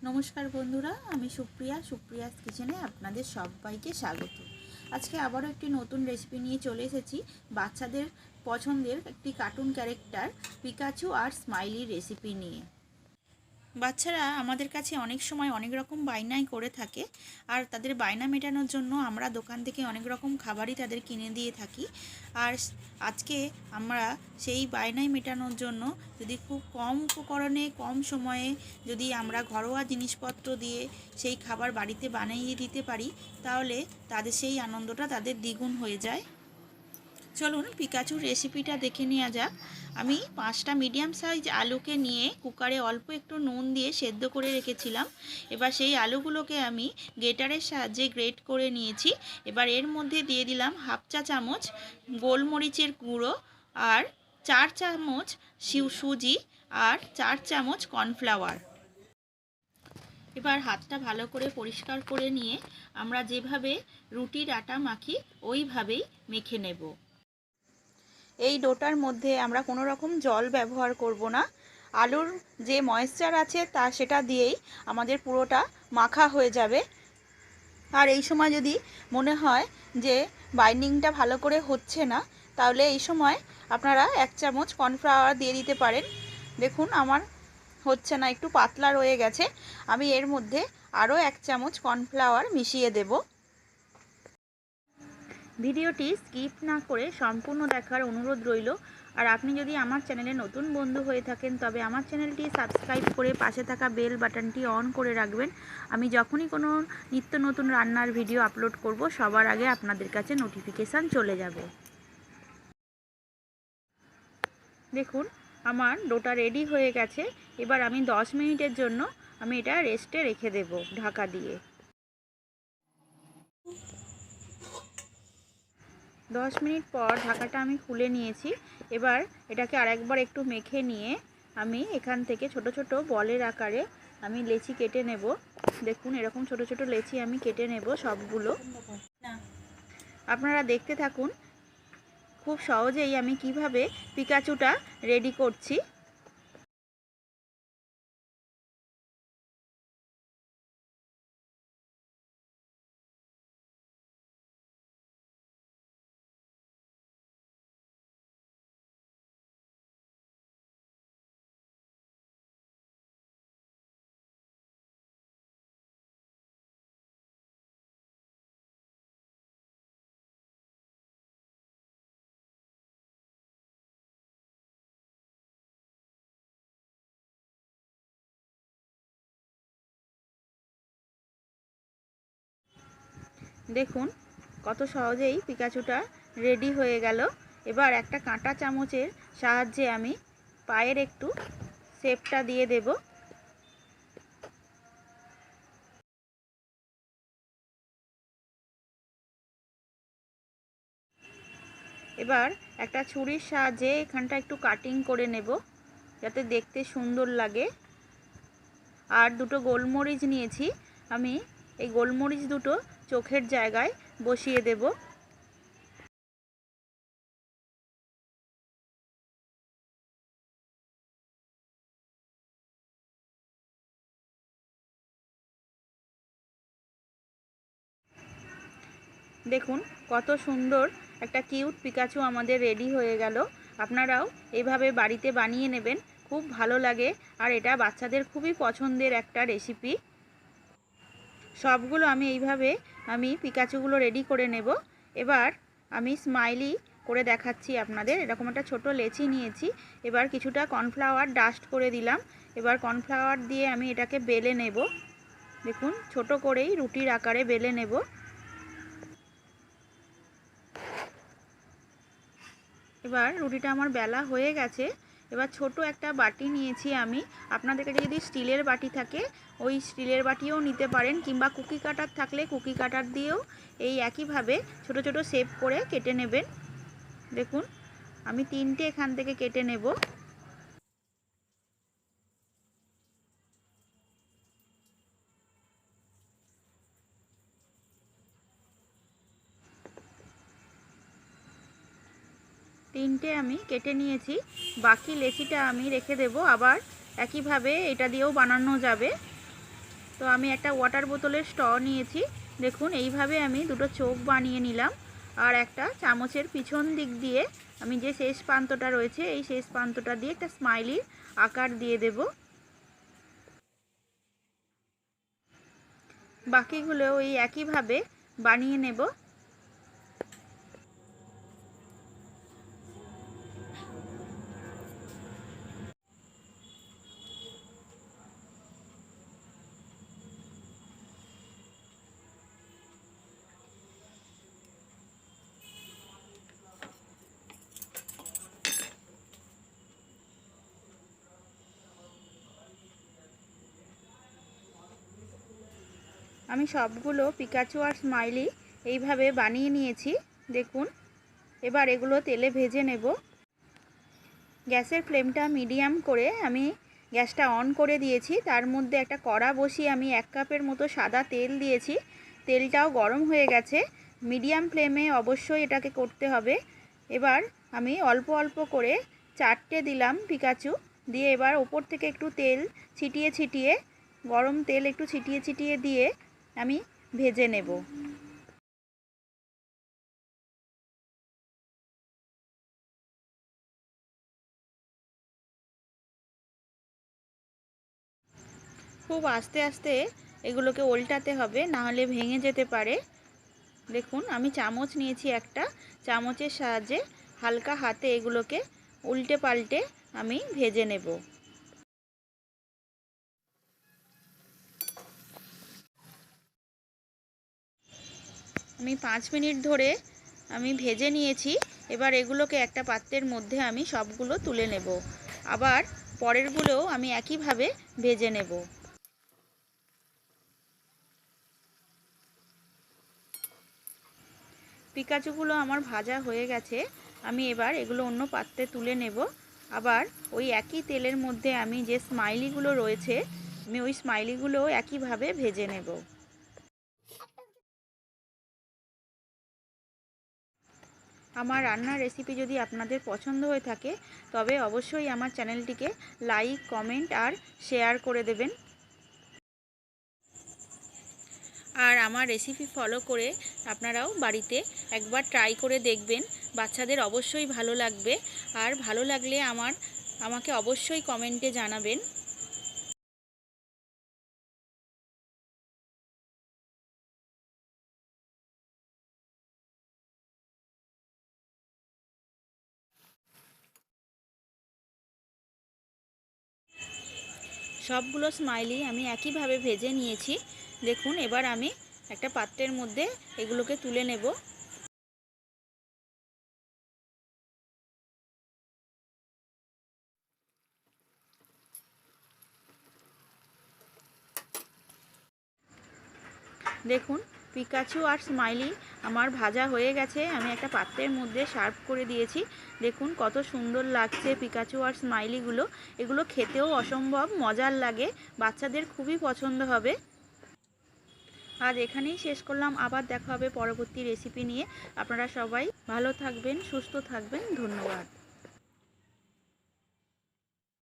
नमस्कार बंधुरा आमी सुप्रिया's किचेने आपनादेर सबाइके स्वागत। आज के आबारो एकटी नतून रेसिपि निये चले एसेछि बाच्चादेर पछंदेर एकटी कार्टून क्यारेक्टार पिकाचू और स्माइली रेसिपि निये। बाच्चारा आमादेर काछे अनेक समय अनेक रकम बायनाई करे थाके और तादेर बायना मेटानोर जोन्नो आमरा दोकान थेके अनेक रकम खाबारई तादेर किने दिये थाकी। और आजके आमरा सेई बायनाई मेटानोर जोन्नो यदि खूब कम उपकरणे कम समये यदि आमरा घरोया जिनिसपत्र दिये सेई खाबार बाड़ीते बानिये दिते पारी ताहले तादेर सेई आनंदटा तादेर द्विगुण हये जाय। चलुन पिकाचुर रेसिपिटा देखे नेওয়া যাক। আমি 5টা মিডিয়াম সাইজ আলুকে নিয়ে কুকারে অল্প একটু নুন দিয়ে সেদ্ধ করে রেখেছিলাম। এবার সেই আলুগুলোকে আমি গ্রেটারের সাহায্যে গ্রেট করে নিয়েছি। এবার এর মধ্যে দিয়ে দিলাম হাফ চা চামচ গোলমরিচের গুঁড়ো আর 4 চামচ সুজি আর 4 চামচ কর্নফ্লাওয়ার। এবার হাতটা ভালো করে পরিষ্কার করে নিয়ে আমরা যেভাবে রুটির আটা মাখি ওইভাবেই মেখে নেব। এই ডোটার মধ্যে আমরা কোনো রকম জল ব্যবহার করব না। আলুর যে ময়েশ্চার আছে তা সেটা দিয়েই আমাদের পুরোটা মাখা হয়ে যাবে। আর এই সময় যদি মনে হয় যে বাইন্ডিংটা ভালো করে হচ্ছে না তাহলে এই সময় আপনারা 1 চামচ কর্নফ্লাওয়ার দিয়ে দিতে পারেন। দেখুন আমার হচ্ছে না, একটু পাতলা রয়ে গেছে। আমি এর মধ্যে আরও 1 চামচ কর্নফ্লাওয়ার মিশিয়ে দেব। ভিডিওটি স্কিপ না করে সম্পূর্ণ দেখার অনুরোধ রইল। আর আপনি যদি আমার চ্যানেলে নতুন বন্ধু হয়ে থাকেন তবে আমার চ্যানেলটি সাবস্ক্রাইব করে পাশে থাকা বেল বাটনটি অন করে রাখবেন। আমি যখনই কোনো নিত্য নতুন রান্নার ভিডিও আপলোড করব সবার আগে আপনাদের কাছে নোটিফিকেশান চলে যাবে। দেখুন আমার ডোটা রেডি হয়ে গেছে। এবার আমি 10 মিনিটের জন্য আমি এটা রেস্টে রেখে দেব ঢাকা দিয়ে। 10 মিনিট পর ঢাকাটা আমি খুলে নিয়েছি। এবার এটাকে আরেকবার একটু মেখে নিয়ে আমি এখান থেকে ছোট ছোট বলের আকারে আমি লেচি কেটে নেব। দেখুন এরকম ছোট ছোট লেচি আমি কেটে নেব সবগুলো। আপনারা দেখতে থাকুন খুব সহজেই আমি কিভাবে পিকাচুটা রেডি করছি। দেখুন কত সহজেই পিকাচুটা রেডি হয়ে গেল। এবার একটা কাঁটা চামচের সাহায্যে আমি পায়ের একটু শেপটা দিয়ে দেব। এবার একটা ছুরির সাহায্যে এখানটা একটু কাটিং করে নেব যাতে দেখতে সুন্দর লাগে। আর দুটো গোলমরিচ নিয়েছি, আমি এই গোলমরিচ দুটো চোখের জায়গায় বসিয়ে দেব। দেখুন কত সুন্দর একটা কিউট পিকাচু আমাদের রেডি হয়ে গেল। আপনারাও এইভাবে বাড়িতে বানিয়ে নেবেন, খুব ভালো লাগে। আর এটা বাচ্চাদের খুবই পছন্দের একটা রেসিপি। সবগুলো আমি এইভাবে পিকাচুগুলো রেডি করে নেব। এবার আমি স্মাইলি করে দেখাচ্ছি আপনাদের। এরকম একটা ছোট লেচি নিয়েছি। এবার কিছুটা কর্নফ্লাওয়ার ডাস্ট করে দিলাম। এবার কর্নফ্লাওয়ার দিয়ে আমি এটাকে বেলে নেব। দেখুন ছোট করেই রুটির আকারে বেলে নেব। এবার রুটিটা আমার বেলা হয়ে গেছে। এবার ছোট একটা বাটি নিয়েছি আমি। আপনাদের কাছে যদি স্টিলের বাটি থাকে ওই স্টিলের বাটিও নিতে পারেন, কিংবা কুকি কাটার থাকলে কুকি কাটার দিয়েও এই একইভাবে ছোট ছোট শেপ করে কেটে নেবেন। দেখুন আমি 3টে এখান থেকে কেটে নেব। তিনটে আমি কেটে নিয়েছি। বাকি লেচিটা আমি রেখে দেব, আবার একইভাবে এটা দিয়েও বানানো যাবে। তো আমি একটা ওয়াটার বোতলের স্ট্র নিয়েছি। দেখুন এইভাবে আমি দুটো চোখ বানিয়ে নিলাম। আর একটা চামচের পিছন দিক দিয়ে আমি যে শেষ প্রান্তটা রয়েছে এই শেষ প্রান্তটা দিয়ে একটা স্মাইলির আকার দিয়ে দেব। বাকিগুলো ওই একইভাবে বানিয়ে নেব। আমি সবগুলো পিকাচু আর স্মাইলি এইভাবে বানিয়ে নিয়েছি। দেখুন এবার এগুলো তেলে ভেজে নেব। গ্যাসের ফ্লেমটা মিডিয়াম করে আমি গ্যাসটা অন করে দিয়েছি। তার মধ্যে একটা কড়া বসিয়ে আমি 1 কাপের মতো সাদা তেল দিয়েছি। তেলটাও গরম হয়ে গেছে। মিডিয়াম ফ্লেমে অবশ্যই এটাকে করতে হবে। এবার আমি অল্প অল্প করে 4টে দিলাম পিকাচু দিয়ে এবার ওপর থেকে একটু তেল ছিটিয়ে ছিটিয়ে, গরম তেল একটু ছিটিয়ে ছিটিয়ে দিয়ে আমি ভেজে নেব। খুব আস্তে আস্তে এগুলোকে উল্টাতে হবে, না হলে ভেঙে যেতে পারে। দেখুন আমি চামচ নিয়েছি একটা, চামচের সাহায্যে হালকা হাতে এগুলোকে উল্টে পাল্টে আমি ভেজে নেব। আমি 5 মিনিট ধরে আমি ভেজে নিয়েছি। এবার এগুলোকে একটা পাত্রের মধ্যে আমি সবগুলো তুলে নেব। আবার পরেরগুলোও আমি একইভাবে ভেজে নেব। পিকাচুগুলো আমার ভাজা হয়ে গেছে। আমি এবার এগুলো অন্য পাত্রে তুলে নেব। আবার ওই একই তেলের মধ্যে আমি যে স্মাইলিগুলো রয়েছে আমি ওই স্মাইলিগুলোও একইভাবে ভেজে নেব। আমার রান্নার রেসিপি যদি আপনাদের পছন্দ হয়ে থাকে তবে অবশ্যই আমার চ্যানেলটিকে লাইক, কমেন্ট আর শেয়ার করে দেবেন। আর আমার রেসিপি ফলো করে আপনারাও বাড়িতে একবার ট্রাই করে দেখবেন। বাচ্চাদের অবশ্যই ভালো লাগবে। আর ভালো লাগলে আমাকে অবশ্যই কমেন্টে জানাবেন। সবগুলো স্মাইলি আমি একইভাবে ভেজে নিয়েছি। দেখুন এবার আমি একটা পাত্রের মধ্যে এগুলোকে তুলে নেব। দেখুন পিকাচু আর স্মাইলি আমার ভাজা হয়ে গেছে। আমি একটা পাত্রের মধ্যে সার্ভ করে দিয়েছি। দেখুন কত সুন্দর লাগছে পিকাচু আর স্মাইলিগুলো। এগুলো খেতেও অসম্ভব মজার লাগে, বাচ্চাদের খুবই পছন্দ হবে। আজ এখানেই শেষ করলাম। আবার দেখা হবে পরবর্তী রেসিপি নিয়ে। আপনারা সবাই ভালো থাকবেন, সুস্থ থাকবেন। ধন্যবাদ।